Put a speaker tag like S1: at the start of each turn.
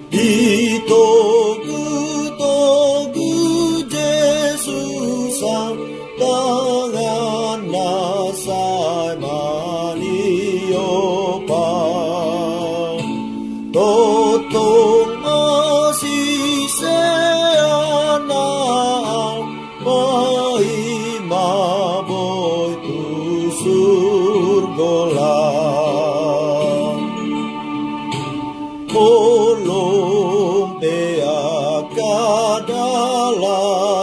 S1: Ditogu-togu Yesus ang tangan nasa'y maniyopang. Totong masisean na ang maimaboy tusurgolang. Olong peak kadalang